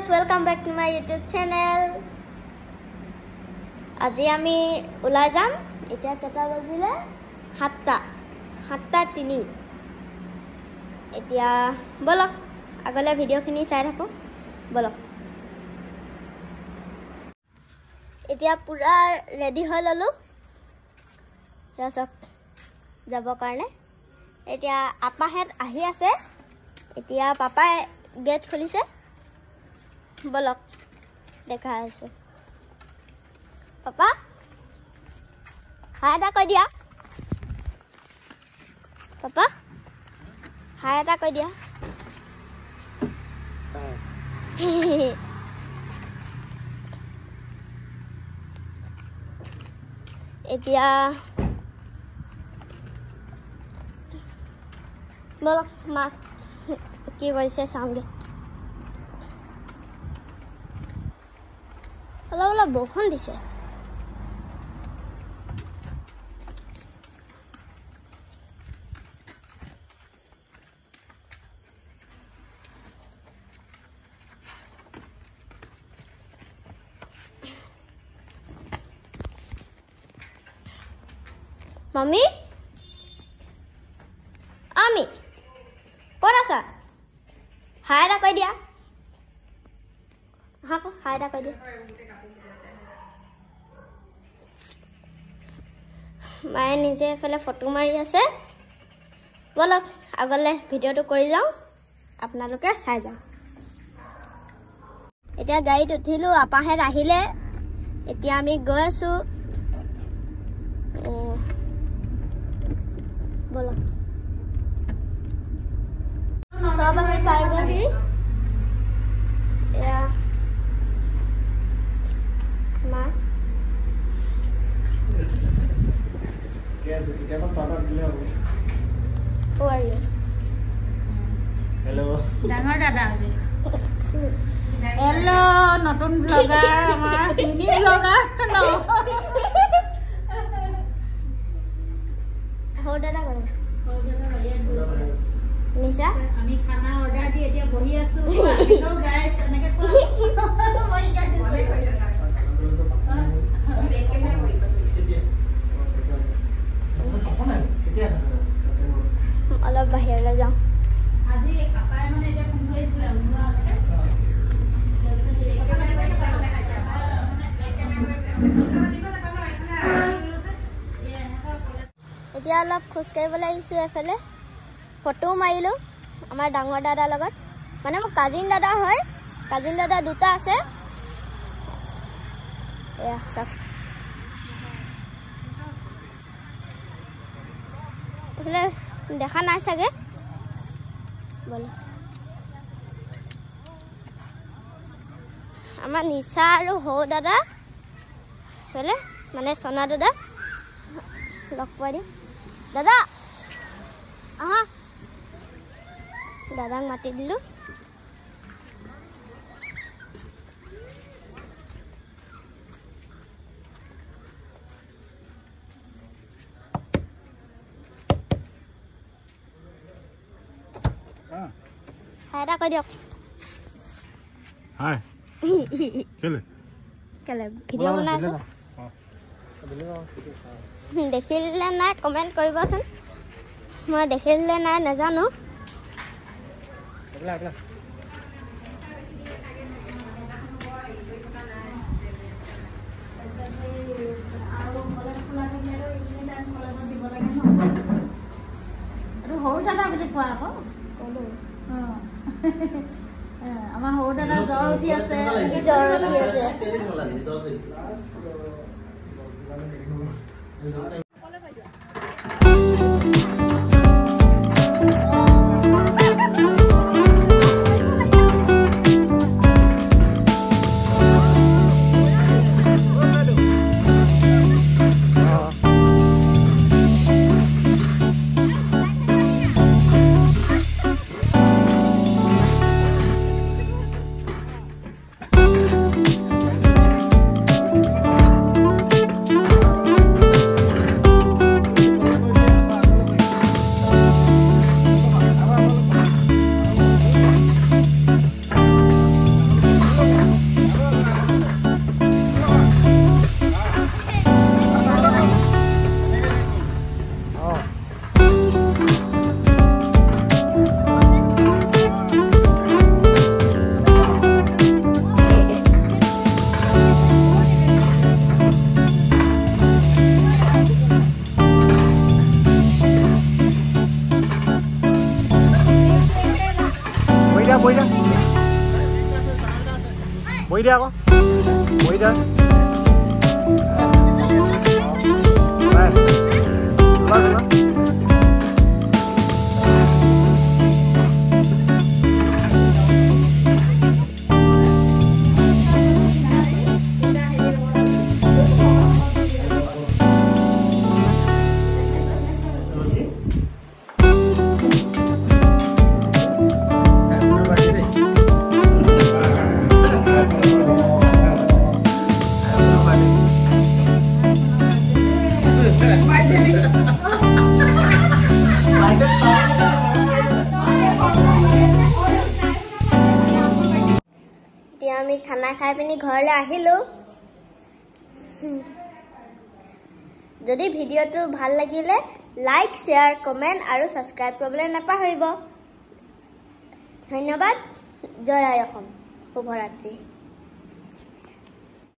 guys, welcome back to my YouTube channel. আজি আমি ওলাই যাম এতিয়া কেটা বাজিলে 7:03 এতিয়া বলক আগলে ভিডিওখিনি চাই থাকো বলক এতিয়া পুৰা ৰেডি হৈ ললো যাওক যাব কাৰণে এতিয়া আপাহেত আহি আছে এতিয়া পাপাই গেট খুলিছে বলক দেখা আছে পাপা হাই এটা কৈ দিয়া পাপা হাই এটা কৈ দিয়া এতিয়া বলক মা কি কৰিছে চাওঁগে অলপ অলপ বৰষুণ দিছে Mami? Ami? Kau rasa? Hai dah kau dia? Haa kau? Hai dah kau dia? Mai nije file photo mari ase. Bolok agale video tu kori jao. Apna loke sai jao. Etia gari tu thilu apa he rahile. Etia ami goi asu. बोलो सब है पाएगा ही या मां कैसे क्या बस start कर लिया Who are you? हेलो ডাঙৰ দাদা হেল্ল' নতুন ব্লগাৰ আমাৰ মিনি ব্লগাৰ ন हो दादा करो निशा আমি খানা অৰ্ডাৰ দি এতিয়া বহি আছো হেল্ল' গাইস এনেকে মই অলপ বাহিৰলৈ যাওঁ আজি পাপাই মানে এটা ফোন কৰিছিল এতিয়া অলপ খোজ কাঢ়িবলৈ আহিছোঁ এফালে ফটো মাৰিলোঁ আমাৰ ডাঙৰ দাদাৰ লগত মানে মোৰ কাজিন দাদা হয় কাজিন দাদা দুটা আছে এয়া চাওক এফালে দেখা নাই চাগে বলো আমাৰ নিশা আৰু হৌ দাদা এফালে মানে সোনা দাদা লগ পাই দিম দাদা আহা দাদাক মাতি দিলো হাই এটা কৈ দিয়ক हाय केले কেলে ভিডিঅ' বনাই আছো দেখিলে নাই কমেণ্ট কৰিবচোন মই দেখিলে নাই নাজানো সৰু দাদা বুলি কোৱা আকৌ আমাৰ সৰু দাদা জ্বৰ উঠি আছে বহি দিয়া আকৌ বহি দিয়া আমি খানা খাই পিনি ঘৰলৈ আহিলো যদি ভিডিঅ'টো ভাল লাগিলে লাইক শ্বেয়াৰ কমেন্ট আৰু সাবস্ক্ৰাইব কৰিবলৈ নাপাহৰিব ধন্যবাদ জয় আই অসম শুভৰাত্ৰি